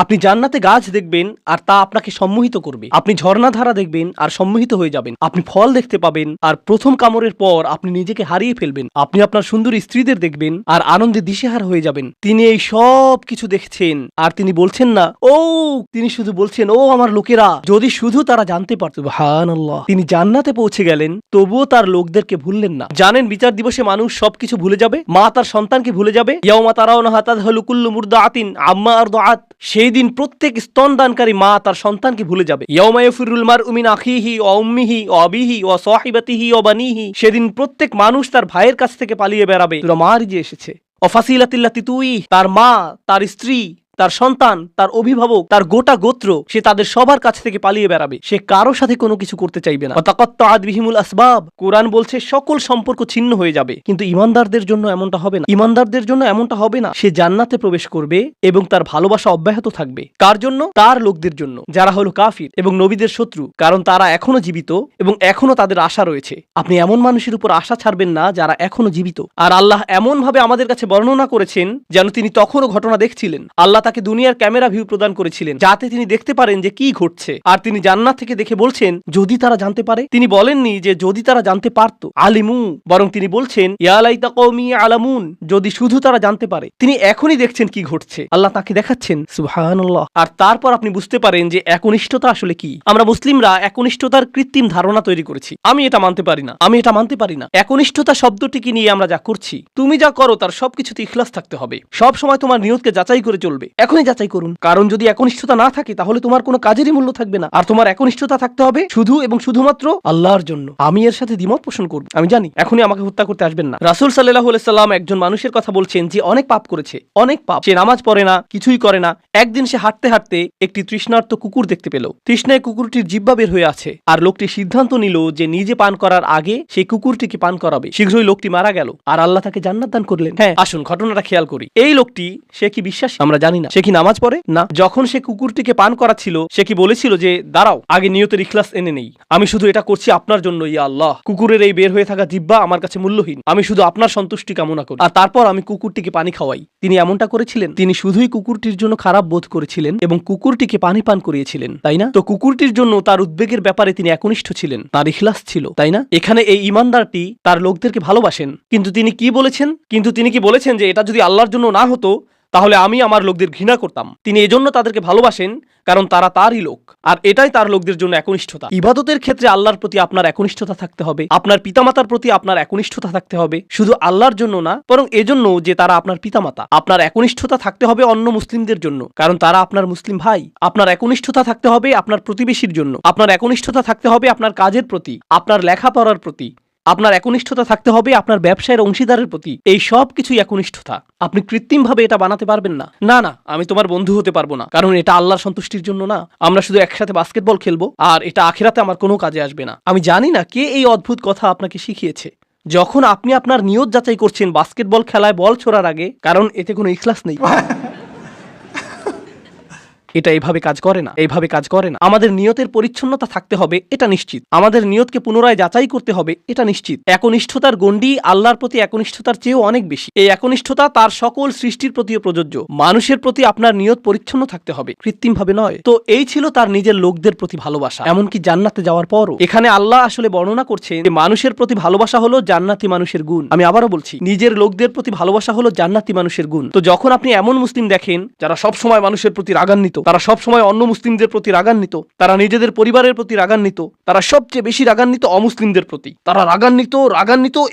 Speaker 1: আপনি জান্নাতে গাছ দেখবেন আর তা আপনাকে সম্মোহিত করবে। আপনি ঝর্ণাধারা দেখবেন আর সম্মোহিত হয়ে যাবেন। আপনি ফল দেখতে পাবেন আর প্রথম কামড়ের পর আপনি নিজেকে হারিয়ে ফেলবেন। আপনি আপনার সুন্দরী স্ত্রীদের দেখবেন আর আনন্দে দিশেহারা হয়ে যাবেন। তিনি এই সব কিছু দেখছেন আর তিনি বলছেন না ও, তিনি শুধু বলছেন ও আমার লোকেরা, যদি শুধু তারা জানতে পারত। সুবহানাল্লাহ। তিনি জান্নাতে পৌঁছে গেলেন, তবুও তার লোকদেরকে ভুললেন না। জানেন বিচার দিবসে মানুষ সবকিছু ভুলে যাবে। মা তার সন্তানকে ভুলে যাবে। ইয়াউমা তারাউনাহা তাযহালু কুল্লু মুরদাআতিন আম্মা আরদাআত, সেই দিন প্রত্যেক স্তনদানকারী মা তার সন্তানকে ভুলে যাবে। ইয়াউমা ইয়াফিরুল মারউ মিন আখিহি ওয়া উম্মিহি ওয়া আবিহি ওয়া সাহিবাতিহি ওয়া বানিহি, সেদিন প্রত্যেক মানুষ তার ভাইয়ের কাছ থেকে পালিয়ে বেড়াবে। সূরা মারিজে এসেছে। ওয়া ফাসিলাতিল্লাতি তুই, তার মা, তার স্ত্রী, তার সন্তান, তার অভিভাবক, তার গোটা গোত্র, সে তাদের সবার কাছ থেকে পালিয়ে বেড়াবে। সে কারো সাথে কোনো কিছু করতে চাইবে না। ওয়াতাকাত্তাআত বিহিমুল আসবাব, কোরআন বলছে সকল সম্পর্ক ছিন্ন হয়ে যাবে। কিন্তু ইমানদারদের জন্য এমনটা হবে না। ইমানদারদের জন্য এমনটা হবে না। সে জান্নাতে প্রবেশ করবে এবং তার ভালোবাসা অব্যাহত থাকবে। কার জন্য? তার লোকদের জন্য, যারা হলো কাফির এবং নবীদের শত্রু, কারণ তারা এখনো জীবিত এবং এখনো তাদের আশা রয়েছে। আপনি এমন মানুষের উপর আশা ছাড়বেন না যারা এখনো জীবিত। আর আল্লাহ এমন ভাবে আমাদের কাছে বর্ণনা করেছেন যেন তিনি তখনও ঘটনা দেখছিলেন। আল্লাহ তাকে দুনিয়ার ক্যামেরা ভিউ প্রদান করেছিলেন যাতে তিনি দেখতে পারেন যে কি ঘটছে। আর তিনি জান্নাত থেকে দেখে বলছেন যদি তারা জানতে পারে। তিনি বলেননি যে যদি তারা জানতে পারতো, আলিমু, বরং তিনি বলছেন ইয়া লাইতা কওমি আলামুন, যদি শুধু তারা জানতে পারে। তিনি এখনই দেখছেন কি ঘটছে, আল্লাহ তাকে দেখাচ্ছেন। সুবহানাল্লাহ। আর তারপর আপনি বুঝতে পারেন যে একনিষ্ঠতা আসলে কি। আমরা মুসলিমরা একনিষ্ঠতার কৃত্রিম ধারণা তৈরি করেছি। আমি এটা মানতে পারি না, আমি এটা মানতে পারি না। একনিষ্ঠতা শব্দটিকে নিয়ে আমরা যা করছি, তুমি যা করো তার সবকিছুতে ইখলাস থাকতে হবে। সব সময় তোমার নিয়তকে যাচাই করে চলবে। এখনই যাচাই করুন, কারণ যদি একনিষ্ঠতা না থাকে তাহলে তোমার কোনো কাজেরই মূল্য থাকবে না। আর তোমার একনিষ্ঠতা থাকতে হবে শুধু এবং শুধুমাত্র আল্লাহর জন্য। আমি এর সাথে দ্বিমত পোষণ করব, আমি জানি। এখনই আমাকে হত্যা করতে আসবেন না। রাসূল সাল্লাল্লাহু আলাইহি সাল্লাম একজন মানুষের কথা বলছেন যে অনেক পাপ করেছে, অনেক পাপ। সে নামাজ পড়ে না, কিছুই করে না। একদিন সে হাঁটতে হাঁটতে একটি তৃষ্ণার্ত কুকুর দেখতে পেল। তৃষ্ণায় কুকুরটির জিহ্বা বের হয়ে আছে। আর লোকটি সিদ্ধান্ত নিল যে নিজে পান করার আগে সেই কুকুরটিকে পান করাবে। শীঘ্রই লোকটি মারা গেল আর আল্লাহ তাকে জান্নাত দান করলেন। হ্যাঁ, আসুন ঘটনাটা খেয়াল করি। এই লোকটি, সে কি বিশ্বাসী? আমরা জানি না। সে কি নামাজ পড়ে? না। যখন সে কুকুরটিকে পান করাচ্ছিল সে কি বলেছিল যে দাঁড়াও, আগে নিয়তের ইখলাস এনে নেই, আমি শুধু এটা করছি আপনার জন্য, ইয়া আল্লাহ। কুকুরের এই বের হয়ে থাকা জিহ্বা আমার কাছে মূল্যহীন, আমি শুধু আপনার সন্তুষ্টি কামনা করি, আর তারপর আমি কুকুরটিকে পানি খাওয়াই। তিনি এমনটা করেছিলেন। তিনি শুধুই কুকুরটির জন্য খারাপ বোধ করেছিলেন এবং কুকুরটিকে পানি পান করিয়েছিলেন, তাই না? তো কুকুরটির জন্য তার উদ্বেগের ব্যাপারে তিনি একনিষ্ঠ ছিলেন, তার ইখলাস ছিল, তাই না? এখানে এই ইমানদারটি তার লোকদেরকে ভালোবাসেন, কিন্তু তিনি কি বলেছেন যে এটা যদি আল্লাহর জন্য না হতো তাহলে আমি আমার লোকদের ঘৃণা করতাম। তিনি এজন্য তাদেরকে ভালোবাসেন কারণ তারা তারই লোক, আর এটাই তার লোকদের জন্য একনিষ্ঠতা। ইবাদতের ক্ষেত্রে আল্লাহর প্রতি আপনার একনিষ্ঠতা থাকতে হবে, আপনার পিতামাতার প্রতি আপনার একনিষ্ঠতা থাকতে হবে, শুধু আল্লাহর জন্য না, বরং এজন্য যে তারা আপনার পিতামাতা। আপনার একনিষ্ঠতা থাকতে হবে অন্য মুসলিমদের জন্য, কারণ তারা আপনার মুসলিম ভাই। আপনার একনিষ্ঠতা থাকতে হবে আপনার প্রতিবেশীর জন্য। আপনার একনিষ্ঠতা থাকতে হবে আপনার কাজের প্রতি, আপনার লেখাপড়ার প্রতি। আপনার একনিষ্ঠতা থাকতে হবে আপনার ব্যবসায়ের অংশীদারের প্রতি। এই সব কিছুই একনিষ্ঠতা। আপনি কৃত্রিমভাবে এটা বানাতে পারবেন না। না না, আমি তোমার বন্ধু হতে পারবো না, কারণ এটা আল্লাহর সন্তুষ্টির জন্য না। আমরা শুধু একসাথে বাস্কেটবল খেলবো আর এটা আখিরাতে আমার কোনো কাজে আসবে না। আমি জানি না কে এই অদ্ভুত কথা আপনাকে শিখিয়েছে। যখন আপনি আপনার নিয়ত যাচাই করছেন বাস্কেটবল খেলায় বল ছোড়ার আগে, কারণ এতে কোনো ইখলাস নেই। এটা এইভাবে কাজ করে না, এইভাবে কাজ করে না। আমাদের নিয়তের পরিচ্ছন্নতা থাকতে হবে, এটা নিশ্চিত। আমাদের নিয়তকে পুনরায় যাচাই করতে হবে, এটা নিশ্চিত। একনিষ্ঠতার গণ্ডি আল্লাহর প্রতি একনিষ্ঠতার চেয়েও অনেক বেশি। এই একনিষ্ঠতা তার সকল সৃষ্টির প্রতিও প্রযোজ্য। মানুষের প্রতি আপনার নিয়ত পরিচ্ছন্ন থাকতে হবে, কৃত্রিম ভাবে নয়। তো এই ছিল তার নিজের লোকদের প্রতি ভালোবাসা, এমনকি জান্নাতে যাওয়ার পরও। এখানে আল্লাহ আসলে বর্ণনা করছেন যে মানুষের প্রতি ভালোবাসা হলো জান্নাতি মানুষের গুণ। আমি আবারও বলছি, নিজের লোকদের প্রতি ভালোবাসা হলো জান্নাতি মানুষের গুণ। তো যখন আপনি এমন মুসলিম দেখেন যারা সব সময় মানুষের প্রতি রাগান্বিত, তারা সব সময় অন্য মুসলিমদের প্রতি রাগান্বিত, তারা নিজেদের পরিবারের প্রতি রাগান্বিত, তারা সবচেয়ে বেশি রাগান্বিত অমুসলিমদের প্রতি, তারা রাগান্বিত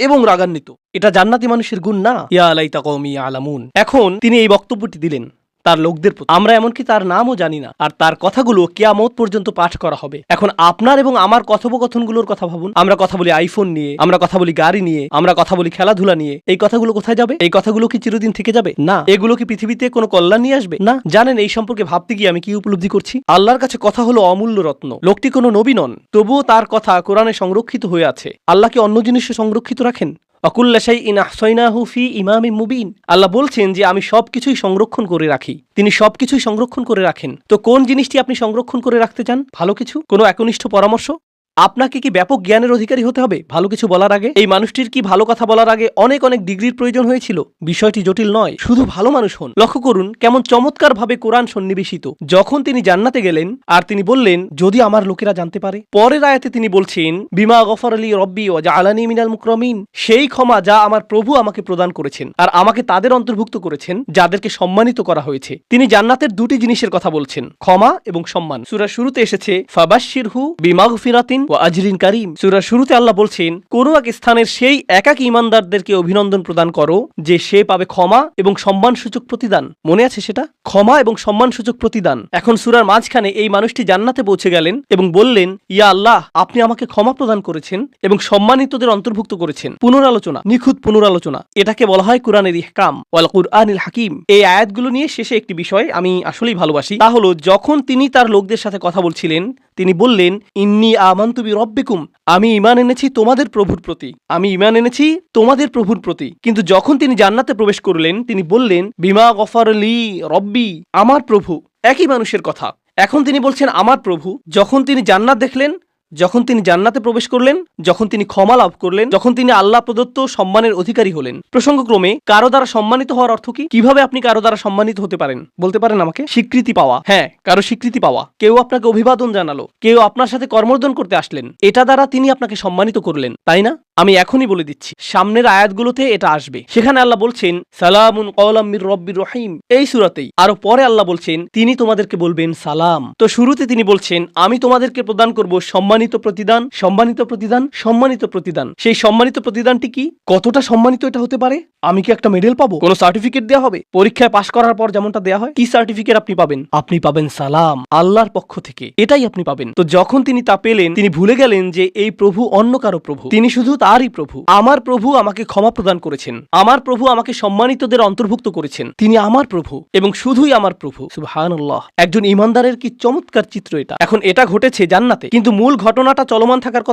Speaker 1: এবং রাগান্বিত। এটা জান্নাতি মানুষের গুণ না? ইয়া লাইতা কওমি ইয়ালামুন। এখন তিনি এই বক্তব্যটি দিলেন তার লোকদের প্রতি। আমরা এমনকি তার নামও জানি না, আর তার কথাগুলো কিয়ামত পর্যন্ত পাঠ করা হবে। এখন আপনার এবং আমার কথোপকথনগুলোর কথা ভাবুন। আমরা কথা বলি আইফোন নিয়ে, আমরা কথা বলি গাড়ি নিয়ে, আমরা কথা বলি খেলাধুলা নিয়ে। এই কথাগুলো কোথায় যাবে? এই কথাগুলো কি চিরদিন থেকে যাবে? না। এগুলো কি পৃথিবীতে কোনো কল্যাণ নিয়ে আসবে? না। জানেন এই সম্পর্কে ভাবতে গিয়ে আমি কি উপলব্ধি করছি? আল্লাহর কাছে কথা হলো অমূল্য রত্ন। লোকটি কোনো নবী নন, তবুও তার কথা কোরআনে সংরক্ষিত হয়ে আছে। আল্লাহ কি অন্য জিনিসে সংরক্ষিত রাখেন? আকুল্লা শাইইন আহসাইনাহু ফি ইমামিম মুবিন। আল্লাহ বলছেন যে আমি সবকিছুই সংরক্ষণ করে রাখি। তিনি সবকিছুই সংরক্ষণ করে রাখেন। তো কোন জিনিসটি আপনি সংরক্ষণ করে রাখতে চান? ভালো কিছু, কোনো একনিষ্ঠ পরামর্শ? আপনাকে কি ব্যাপক জ্ঞানের অধিকারী হতে হবে ভালো কিছু বলার আগে? এই মানুষটির কি ভালো কথা বলার আগে অনেক অনেক ডিগ্রির প্রয়োজন হয়েছিল? বিষয়টি জটিল নয়, শুধু ভালো মানুষ হন। লক্ষ্য করুন কেমন চমৎকার ভাবে কোরআন সন্নিবেশিত। যখন তিনি জান্নাতে গেলেন আর তিনি বললেন যদি আমার লোকেরা জানতে পারে, পরের আয়াতে তিনি বলছেন বিমা গফর আলী রব্বি ও জাআলানি মিনাল মুকরামিন, সেই ক্ষমা যা আমার প্রভু আমাকে প্রদান করেছেন আর আমাকে তাদের অন্তর্ভুক্ত করেছেন যাদেরকে সম্মানিত করা হয়েছে। তিনি জান্নাতের দুটি জিনিসের কথা বলছেন, ক্ষমা এবং সম্মান। সূরার শুরুতে এসেছে ফাবাশশিরহু বিমাগফিরাতিন ওয়া আজরিন কারীম। সূরার শুরুতে আল্লাহ বলছেন কোন এক স্থানের সেই একাকী ঈমানদারদেরকে অভিনন্দন প্রদান করো যে সে পাবে ক্ষমা এবং সম্মানসূচক প্রতিদান। মনে আছে সেটা? ক্ষমা এবং সম্মানসূচক প্রতিদান। এখন সূরার মাঝখানে এই মানুষটি জান্নাতে পৌঁছে গেলেন এবং বললেন ইয়া আল্লাহ, আপনি আমাকে ক্ষমা প্রদান করেছেন এবং সম্মানিতদের অন্তর্ভুক্ত করেছেন। পুনরালোচনা, নিখুঁত পুনরালোচনা। এটাকে বলা হয় কুরআনের ইহকাম ওয়াল কুরআনিল হাকিম। এই আয়াতগুলো নিয়ে শেষে একটি বিষয় আমি আসলেই ভালোবাসি, তা হলো যখন তিনি তার লোকদের সাথে কথা বলছিলেন তিনি বললেন ইন্নী আমানতু বিরব্বিকুম, আমি ঈমান এনেছি তোমাদের প্রভুর প্রতি, আমি ঈমান এনেছি তোমাদের প্রভুর প্রতি। কিন্তু যখন তিনি জান্নাতে প্রবেশ করলেন তিনি বললেন বিমা গফর লি রব্বি, আমার প্রভু। একই মানুষের কথা। এখন তিনি বলছেন আমার প্রভু। যখন তিনি জান্নাত দেখলেন, যখন তিনি জান্নাতে প্রবেশ করলেন, যখন তিনি ক্ষমা লাভ করলেন, যখন তিনি আল্লাহ প্রদত্ত সম্মানের অধিকারী হলেন। প্রসঙ্গক্রমে কারো দ্বারা সম্মানিত হওয়ার অর্থ কি? কিভাবে আপনি কারো দ্বারা সম্মানিত হতে পারেন বলতে পারেন আমাকে? স্বীকৃতি পাওয়া। হ্যাঁ, কারো স্বীকৃতি পাওয়া। কেউ আপনাকে অভিবাদন জানালো, কেউ আপনার সাথে কর্মর্দন করতে আসলেন, এটা দ্বারা তিনি আপনাকে সম্মানিত করলেন, তাই না? আমি এখনই বলে দিচ্ছি সামনের আয়াতগুলোতে এটা আসবে। সেখানে আল্লাহ বলছেন সালামুন কওলাম মির রব্বির রহিম, এই সূরাতেই। আরো পরে আল্লাহ বলছেন তিনি তোমাদেরকে বলবেন সালাম। তো শুরুতে তিনি বলছেন আমি তোমাদেরকে প্রদান করব সম্মানিত প্রতিদান, সম্মানিত প্রতিদান, সম্মানিত প্রতিদান। সেই সম্মানিত প্রতিদানটি কি? কতটা সম্মানিত এটা হতে পারে? আমি কি একটা মেডেল পাবো? কোনো সার্টিফিকেট দেওয়া হবে? পরীক্ষায় পাশ করার পর যেমনটা দেওয়া হয়, কি সার্টিফিকেট আপনি পাবেন? আপনি পাবেন সালাম, আল্লাহর পক্ষ থেকে, এটাই আপনি পাবেন। তো যখন তিনি তা পেলেন তিনি ভুলে গেলেন যে এই প্রভু অন্য কারো প্রভু, তিনি শুধু তারই প্রভু। আমার প্রভু আমাকে ক্ষমা প্রদান করেছেন, আমার প্রভু আমাকে সম্মানিতদের অন্তর্ভুক্ত করেছেন, তিনি আমার প্রভু এবং শুধুই আমার প্রভু। সুবহানাল্লাহ। একজন ঈমানদারের কি চমৎকার চিত্র এটা। এখন এটা ঘটেছে জান্নাতে, কিন্তু মূল ঘটনাটা চলমান থাকার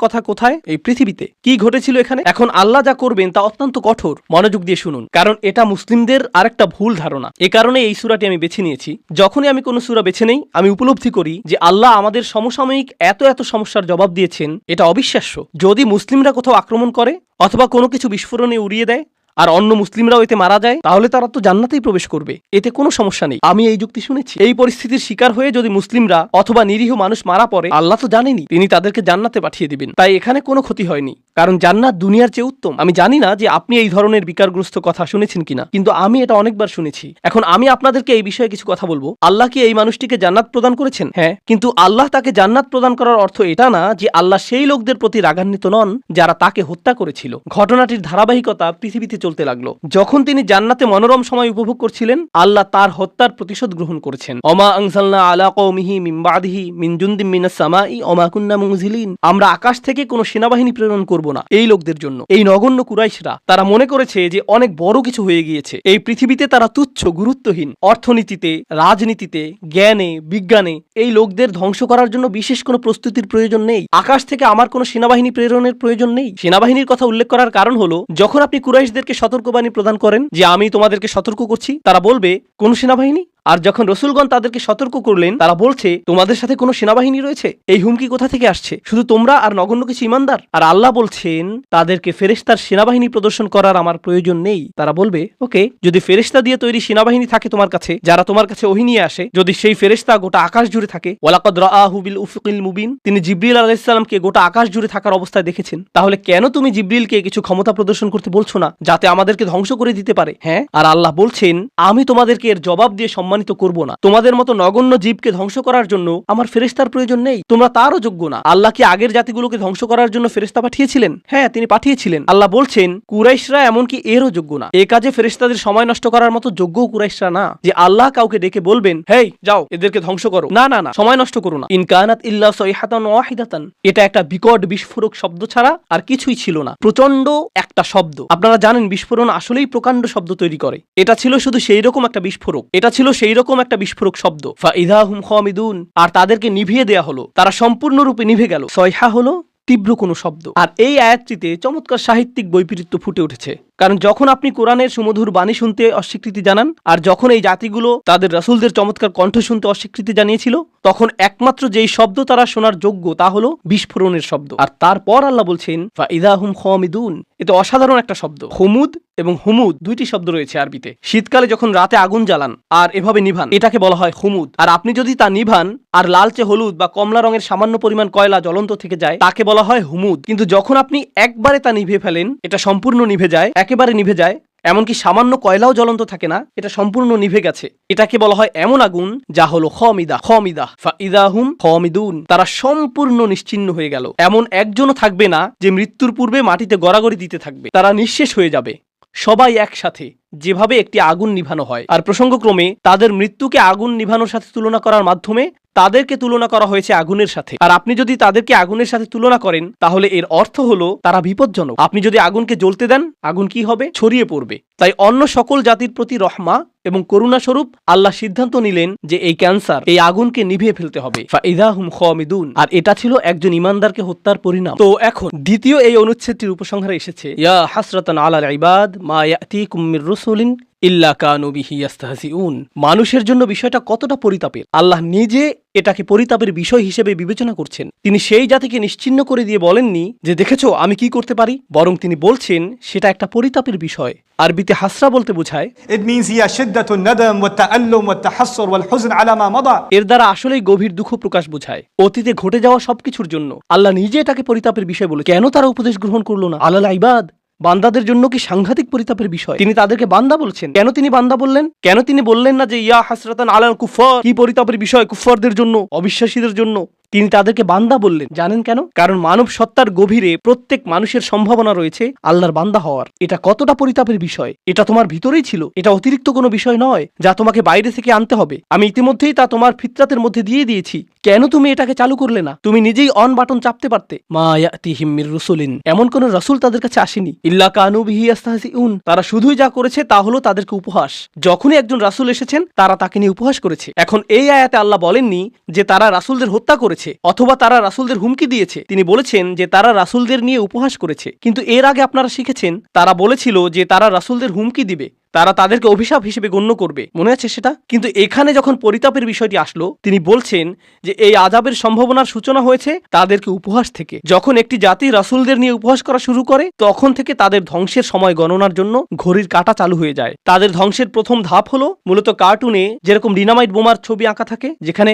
Speaker 1: কথা কোথায়? এই পৃথিবীতে। কি ঘটেছিল এখানে? এখন আল্লাহ যা করবেন তা অত্যন্ত কঠোর। মনোযোগ দিয়ে শুনুন, কারণ এটা মুসলিমদের আরেকটা ভুল ধারণা। এ কারণে এই সূরাটি আমি বেছে নিয়েছি। যখনই আমি কোনো সূরা বেছে নেই আমি উপলব্ধি করি যে আল্লাহ আমাদের সমসাময়িক এত এত সমস্যার জবাব দিয়েছেন, এটা অবিশ্বাস্য। যদি মুসলিমরা কোথাও আক্রমণ করে অথবা কোনো কিছু বিস্ফোরণে উড়িয়ে দেয় আর অন্য মুসলিমরাও এতে মারা যায়, তাহলে তারা তো জান্নাতেই প্রবেশ করবে, এতে কোনো সমস্যা নেই। আমি এই যুক্তি শুনেছি। এই পরিস্থিতির শিকার হয়ে যদি মুসলিমরা অথবা নিরীহ মানুষ মারা পড়ে, আল্লাহ তো জানেনি তিনি তাদেরকে জান্নাতে পাঠিয়ে দিবেন, তাই এখানে কোনো ক্ষতি হয়নি, কারণ জান্নাত দুনিয়ার চেয়ে উত্তম। আমি জানি না যে আপনি এই ধরনের বিকারগ্রস্ত কথা শুনেছেন কিনা, কিন্তু আমি এটা অনেকবার শুনেছি। এখন আমি আপনাদেরকে এই বিষয়ে কিছু কথা বলবো। আল্লাহ কি এই মানুষটিকে জান্নাত প্রদান করেছেন? হ্যাঁ, কিন্তু আল্লাহ তাকে জান্নাত প্রদান করার অর্থ এটা না যে আল্লাহ সেই লোকদের প্রতি রাগান্বিত নন যারা তাকে হত্যা করেছিল। ঘটনাটির ধারাবাহিকতা পৃথিবীতে চলতে লাগলো। যখন তিনি জান্নাতে মনোরম সময় উপভোগ করছিলেন, আল্লাহ তার হত্যার প্রতিশোধ গ্রহণ করেছেন। ওমা আনজালনা আলা কওমিহি মিন বাদিহি মিন জুনদিন মিনাস সামাই ওমা কুন্না মুনজিলিন, আমরা আকাশ থেকে কোনো সেনাবাহিনী প্রেরণ করব না এই লোকদের জন্য। এই নগণ্য কুরাইশরা তারা মনে করেছে যে অনেক বড় কিছু হয়ে গিয়েছে। এই পৃথিবীতে তারা তুচ্ছ, গুরুত্বহীন। অর্থনীতিতে, রাজনীতিতে, জ্ঞানে, বিজ্ঞানে এই লোকদের ধ্বংস করার জন্য বিশেষ কোনো প্রস্তুতির প্রয়োজন নেই। আকাশ থেকে আমার কোনো সেনাবাহিনী প্রেরণের প্রয়োজন নেই। সেনাবাহিনীর কথা উল্লেখ করার কারণ হলো যখন আপনি কুরাইশদেরকে সতর্কবাণী প্রদান করেন যে আমি তোমাদেরকে সতর্ক করছি, তারা বলবে কোন সেনাবাহিনী? আর যখন রসুলগণ তাদেরকে সতর্ক করলেন তারা বলছে তোমাদের সাথে কোনো সেনাবাহিনী রয়েছে। এই হুমকি কোথা থেকে আসছে? শুধু তোমরা আর নগণ্য কিছু ঈমানদার। আর আল্লাহ বলছেন তাদেরকে ফেরেশতার সেনাবাহিনী প্রদর্শন করার আমার প্রয়োজন নেই। তারা বলবে ওকে, যদি ফেরেশতা দিয়ে তৈরি সেনাবাহিনী থাকে তোমার কাছে, যারা তোমার কাছে ওহী নিয়ে আসে, যদি সেই ফেরেশতা গোটা আকাশ জুড়ে থাকে, ওয়ালাকাদ রাআহু বিল উফুকিল মুবিন, তিনি জিবরিল আলাইহিস সালামকে গোটা আকাশ জুড়ে থাকার অবস্থায় দেখেছেন, তাহলে কেন তুমি জিবরিলকে কিছু ক্ষমতা প্রদর্শন করতে বলছো না যাতে আমাদেরকে ধ্বংস করে দিতে পারে? হ্যাঁ, আর আল্লাহ বলছেন আমি তোমাদেরকে এর জবাব দিয়ে সম্মানিত করব না। তোমাদের মতো নগণ্য জীবকে ধ্বংস করার জন্য আমার ফেরেশতার প্রয়োজন নেই, তোমরা তারও যোগ্য না। আল্লাহ কি আগের জাতিগুলোকে ধ্বংস করার জন্য ফেরেশতা পাঠিয়েছিলেন? হ্যাঁ, তিনি পাঠিয়েছিলেন। আল্লাহ বলছেন কুরাইশরা এমনকি এরও যোগ্য না। এ কাজে ফেরেশতাদের সময় নষ্ট করার মতো যোগ্য কুরাইশরা না যে আল্লাহ কাউকে ডেকে বলবেন, হেই যাও এদেরকে ধ্বংস করো। না না না, সময় নষ্ট করো না। ইন কানাত ইল্লা সাইহাতান ওয়াহিদাতান, এটা একটা বিকট বিস্ফোরক শব্দ ছাড়া আর কিছুই ছিল না। প্রচন্ড একটা শব্দ। আপনারা জানেন বিস্ফোরণ আসলেই প্রকাণ্ড শব্দ তৈরি করে। এটা ছিল শুধু সেই রকম একটা বিস্ফোরক, এটা ছিল সেই রকম একটা বিস্ফোরক শব্দ। ফাইদা হুম খামিদুন, আর তাদেরকে নিভিয়ে দেয়া হলো, তারা সম্পূর্ণরূপে নিভে গেল। সয়হা হলো তীব্র কোনো শব্দ। আর এই আয়াতটিতে চমৎকার সাহিত্যিক বৈপরীত্য ফুটে উঠেছে। কারণ যখন আপনি কোরআনের সুমধুর বাণী শুনতে অস্বীকৃতি জানান, আর যখন এই জাতিগুলো তাদের রাসূলদের চমৎকার কণ্ঠ শুনতে অস্বীকৃতি জানিয়েছিল, তখন একমাত্র যেই শব্দ তারা শোনার যোগ্য তা হলো বিস্ফোরণের শব্দ। আর তারপর আল্লাহ বলছেন ফাইদা হুম খামিদুন, এতে অসাধারণ একটা শব্দ। হুমুদ এবং হুমুদ দুইটি শব্দ রয়েছে আরবিতে। শীতকালে যখন রাতে আগুন জ্বালান আর এভাবে নিভান, এটাকে বলা হয় হুমুদ। আর আপনি যদি তা নিভান আর লালচে হলুদ বা কমলা রঙের সামান্য পরিমাণ কয়লা জ্বলন্ত থেকে যায়, তাকে বলা হয় হুমুদ। কিন্তু যখন আপনি একবারে তা নিভিয়ে ফেলেন, এটা সম্পূর্ণ নিভে যায়, একেবারে নিভে যায়, এমনকি সামান্য কয়লাও জ্বলন্ত থাকে না, এটা সম্পূর্ণ নিভে গেছে, এটাকে বলা হয় এমন আগুন যা হলো খামিদা। খামিদা ফাইদা হুম খামিদুন, তারা সম্পূর্ণ নিশ্চিহ্ন হয়ে গেল। এমন একজনও থাকবে না যে মৃত্যুর পূর্বে মাটিতে গড়াগড়ি দিতে থাকবে, তারা নিঃশেষ হয়ে যাবে সবাই একসাথে, যেভাবে একটি আগুন নিভানো হয়। আর প্রসঙ্গক্রমে তাদের মৃত্যুকে আগুন নিভানোর সাথে তুলনা করার মাধ্যমে তাদেরকে তুলনা করা হয়েছে আগুনের সাথে। আর আপনি যদি তাদেরকে আগুনের সাথে তুলনা করেন, তাহলে এর অর্থ হলো তারা বিপজ্জনক। আপনি যদি আগুনকে জ্বলতে দেন, আগুন কি হবে? ছড়িয়ে পড়বে। তাই অন্য সকল জাতির প্রতি রহমা এবং করুণা স্বরূপ আল্লাহ সিদ্ধান্ত নিলেন যে এই ক্যান্সার, এই আগুনকে নিভিয়ে ফেলতে হবে। ফাইদা হুম খামিদুন। আর এটা ছিল একজন ইমানদারকে হত্যার পরিণাম। তো এখন দ্বিতীয় এই অনুচ্ছেদটির উপসংহারে এসেছে, ইয়া হাসরাতান আলাল ইবাদ মা ইয়াতিকুম মির রাসূলিন ইল্লা কানু বিহি ইস্তাহজিউন। মানুষের জন্য বিষয়টা কতটা পরিতাপের। আল্লাহ নিজে এটাকে পরিতাপের বিষয় হিসেবে বিবেচনা করছেন। তিনি সেই জাতিকে নিশ্চিহ্ন করে দিয়ে বলেননি যে দেখেছো আমি কি করতে পারি, বরং তিনি বলছেন সেটা একটা পরিতাপের বিষয়। আরবিতে হাসরা বলতে বোঝায়
Speaker 2: It means هي شدة الندم والتألم والتحسر والحزن على ما مضى.
Speaker 1: এর দ্বারা আসলেই গভীর দুঃখ প্রকাশ বোঝায় অতীতে ঘটে যাওয়া সবকিছুর জন্য। আল্লাহ নিজে এটাকে পরিতাপের বিষয় বলে। কেন তারা উপদেশ গ্রহণ করলো না? আলাল ইবাদ, বান্দাদের জন্য কি সাংঘাতিক পরিতাপের বিষয়। তিনি তাদেরকে বান্দা বলছেন। কেন তিনি বান্দা বললেন? কেন তিনি বললেন না যে ইয়া হাসরাতান আলাল কুফার, কি পরিতাপের বিষয় কুফারদের জন্য, অবিশ্বাসীদের জন্য? তিনি তাদেরকে বান্দা বললেন। জানেন কেন? কারণ মানব সত্তার গভীরে প্রত্যেক মানুষের সম্ভাবনা রয়েছে আল্লাহর বান্দা হওয়ার। এটা কতটা পরিতাপের বিষয়, এটা তোমার ভিতরেই ছিল। এটা অতিরিক্ত কোনো বিষয় নয় যা তোমাকে বাইরে থেকে আনতে হবে। আমি ইতিমধ্যেই তা তোমার ফিতরাতের মধ্যে দিয়ে দিয়েছি। কেন তুমি এটাকে চালু করলে না? তুমি নিজেই অন বাটন চাপতে পারতে। মা ইয়াতিহিম মির রাসূলিন, এমন কোন রাসূল তাদের কাছে আসেনি। ইল্লা কানু বিহি ইস্তাহজিউন, তারা শুধুই যা করেছে তা হলো তাদেরকে উপহাস। যখনই একজন রাসূল এসেছেন, তারা তাকে নিয়ে উপহাস করেছে। এখন এই আয়াতে আল্লাহ বলেননি যে তারা রাসূলদের হত্যা করেছে অথবা তারা রাসূলদের হুমকি দিয়েছে। তিনি বলেছেন যে তারা রাসূলদের নিয়ে উপহাস করেছে। কিন্তু এর আগে আপনারা শিখেছেন তারা বলেছিল যে তারা রাসূলদের হুমকি দিবে, তারা তাদেরকে অভিশাপ হিসেবে গণ্য করবে। মনে আছে সেটা? কিন্তু এখানে যখন পরিতাপের বিষয়টি আসলো, তিনি বলছেন যে এই আযাবের সম্ভাবনার সূচনা হয়েছে তাদেরকে উপহাস থেকে। যখন একটি জাতি রাসূলদের নিয়ে উপহাস করা শুরু করে, তখন থেকে তাদের ধ্বংসের সময় গণনার জন্য ঘড়ির কাঁটা চালু হয়ে যায়। তাদের ধ্বংসের প্রথম ধাপ হলো মূলত কার্টুনে যেরকম ডিনামাইট বোমার ছবি আঁকা থাকে, যেখানে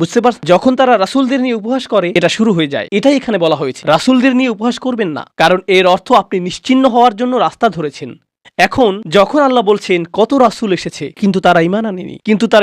Speaker 1: বুঝতে পারছ, যখন তারা রাসূলদের নিয়ে উপহাস করে এটা শুরু হয়ে যায়। এটাই এখানে বলা হয়েছে, রাসূলদের নিয়ে উপহাস করবেন না, কারণ এর অর্থ আপনি নিশ্চিহ্ন হওয়ার জন্য রাস্তা ধরেছেন। এখন যখন আল্লাহ বলছেন কত রাসূল এসেছে কিন্তু তারা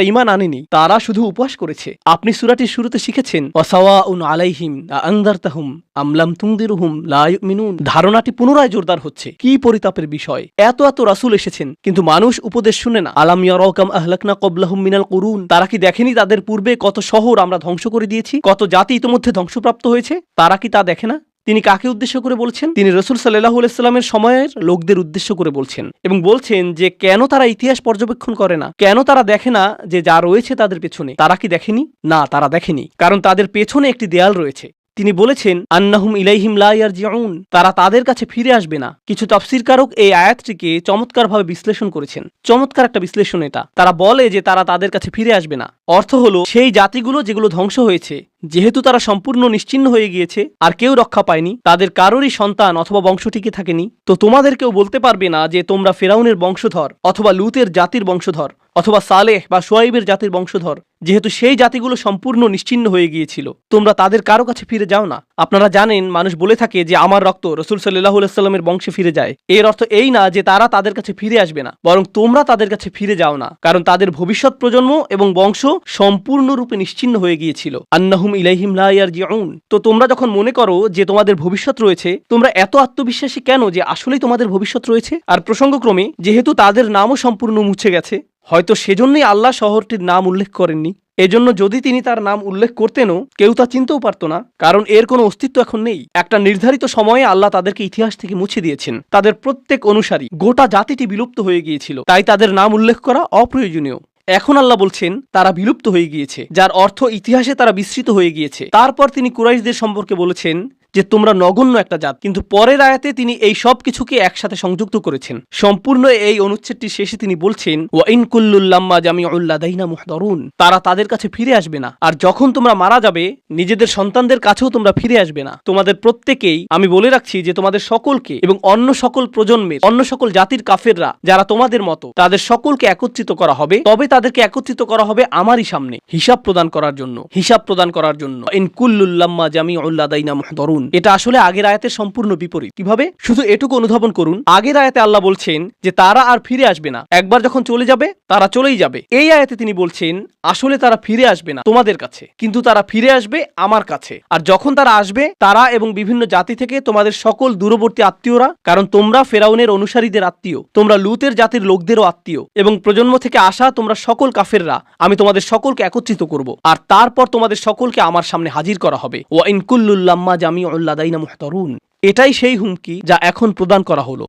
Speaker 1: ঈমান আনেনি, তারা শুধু উপহাস করেছে। আপনি সূরাটির শুরুতে শিখেছেন ওয়াসাওয়াউন আলাইহিম আনযারতাহুম আম লাম তুনদিরহুম লা ইউমিনুন। ধারণাটি পুনরায় জোরদার হচ্ছে। কি পরিতাপের বিষয়, এত রাসূল এসেছেন কিন্তু মানুষ উপদেশ শুনে না। আলাম ইয়ারাউ কাম আহলাকনা ক্বাবলাহুম মিনাল কুরুন, তারা কি দেখেনি তাদের পূর্বে কত শহর আমরা ধ্বংস করে দিয়েছি, কত জাতি ইতোমধ্যে ধ্বংসপ্রাপ্ত হয়েছে? তারা কি তা দেখে না? তিনি কাকে উদ্দেশ্য করে বলছেন? তিনি রাসূল সাল্লাল্লাহু আলাইহি সাল্লামের সময়ের লোকদের উদ্দেশ্য করে বলছেন এবং বলছেন যে কেন তারা ইতিহাস পর্যবেক্ষণ করে না, কেন তারা দেখে না যে যা রয়েছে তাদের পেছনে। তারা কি দেখেনি? না, তারা দেখেনি, কারণ তাদের পেছনে একটি দেয়াল রয়েছে। তিনি বলেছেন আন্নাহুম ইলাইহিম লা ইয়ারজিউন, তারা তাদের কাছে ফিরে আসবে না। কিছু তাফসীরকারক এই আয়াতটিকে চমৎকারভাবে বিশ্লেষণ করেছেন। চমৎকার একটা বিশ্লেষণ এটা। তারা বলে যে তারা তাদের কাছে ফিরে আসবে না, অর্থ হলো সেই জাতিগুলো যেগুলো ধ্বংস হয়েছে, যেহেতু তারা সম্পূর্ণ নিশ্চিহ্ন হয়ে গিয়েছে আর কেউ রক্ষা পায়নি, তাদের কারোরই সন্তান অথবা বংশ টিকে থাকেনি, তো তোমাদের কেউ বলতে পারবে না যে তোমরা ফিরাউনের বংশধর অথবা লুতের জাতির বংশধর অথবা সালেহ বা শুআইবের জাতির বংশধর, যেহেতু সেই জাতিগুলো সম্পূর্ণ নিশ্চিহ্ন হয়ে গিয়েছিল, তোমরা তাদের কারো কাছে ফিরে যাও না। আপনারা জানেন, মানুষ বলে থাকে যে আমার রক্ত রাসূল সাল্লাল্লাহু আলাইহি ওয়াসাল্লামের বংশে ফিরে যায়। এর অর্থ এই না যে তারা তাদের কাছে ফিরে আসবে না, বরং তোমরা তাদের কাছে ফিরে যাও না, কারণ তাদের ভবিষ্যৎ প্রজন্ম এবং বংশ সম্পূর্ণরূপে নিশ্চিহ্ন হয়ে গিয়েছিল। আন্নাহুম ইলাইহিম লা ইয়ারজিউন। তো তোমরা যখন মনে করো যে তোমাদের ভবিষ্যৎ রয়েছে, তোমরা এত আত্মবিশ্বাসী কেন যে আসলেই তোমাদের ভবিষ্যৎ রয়েছে? আর প্রসঙ্গক্রমে যেহেতু তাদের নামও সম্পূর্ণ মুছে গেছে, হয়তো সেজন্যই আল্লাহ শহরটির নাম উল্লেখ করেননি। এজন্য যদি তিনি তার নাম উল্লেখ করতেনও, কেউ তা চিনতেও পারত না, কারণ এর কোনো অস্তিত্ব এখন নেই। একটা নির্ধারিত সময়ে আল্লাহ তাদেরকে ইতিহাস থেকে মুছে দিয়েছেন। তাদের প্রত্যেক অনুসারী, গোটা জাতিটি বিলুপ্ত হয়ে গিয়েছিল, তাই তাদের নাম উল্লেখ করা অপ্রয়োজনীয়। এখন আল্লাহ বলছেন তারা বিলুপ্ত হয়ে গিয়েছে, যার অর্থ ইতিহাসে তারা বিস্মৃত হয়ে গিয়েছে। তারপর তিনি কুরাইশদের সম্পর্কে বলেছেন যে তোমরা নগণ্য একটা জাত, কিন্তু পরের আয়াতে তিনি এই সব কিছুকে একসাথে সংযুক্ত করেছেন। সম্পূর্ণ এই অনুচ্ছেদটির শেষে তিনি বলছেন, ওয়া ইন কুল্লুল লাম্মা জামিউল লাদাইনা মুহদারুন, তারা তাদের কাছে ফিরে আসবে না। আর যখন তোমরা মারা যাবে, নিজেদের সন্তানদের কাছেও তোমরা ফিরে আসবে না। তোমাদের প্রত্যেকেই, আমি বলে রাখছি যে তোমাদের সকলকে এবং অন্য সকল প্রজন্মের, অন্য সকল জাতির কাফেররা যারা তোমাদের মতো, তাদের সকলকে একত্রিত করা হবে। তবে তাদেরকে একত্রিত করা হবে আমারই সামনে হিসাব প্রদান করার জন্য, হিসাব প্রদান করার জন্য। ইন কুল্লুল লাম্মা জামিউল লাদাইনা মুহদারুন, এটা আসলে আগের আয়াতের সম্পূর্ণ বিপরীত। কিভাবে? শুধু এটুকু অনুধাবন করুন। আগের আয়াতে আল্লাহ বলছেন যে তারা আর ফিরে আসবে না, একবার যখন চলে যাবে তারা চলেই যাবে। এই আয়াতে তিনি বলছেন আসলে তারা ফিরে আসবে না তোমাদের কাছে, কিন্তু তারা ফিরে আসবে আমার কাছে। আর যখন তারা আসবে, তারা এবং বিভিন্ন জাতি থেকে তোমাদের সকল দূরবর্তী আত্মীয়রা, কারণ তোমরা ফেরাউনের অনুসারীদের আত্মীয়, তোমরা লুতের জাতির লোকদেরও আত্মীয়, এবং প্রজন্ম থেকে আসা তোমরা সকল কাফেররা, আমি তোমাদের সকলকে একত্রিত করব, আর তারপর তোমাদের সকলকে আমার সামনে হাজির করা হবে। ওয়া ইন কুল্লুল লাম্মা জামিউল লাদাইনা মুহদারুন, এটাই সেই হুমকি যা এখন প্রদান করা হলো।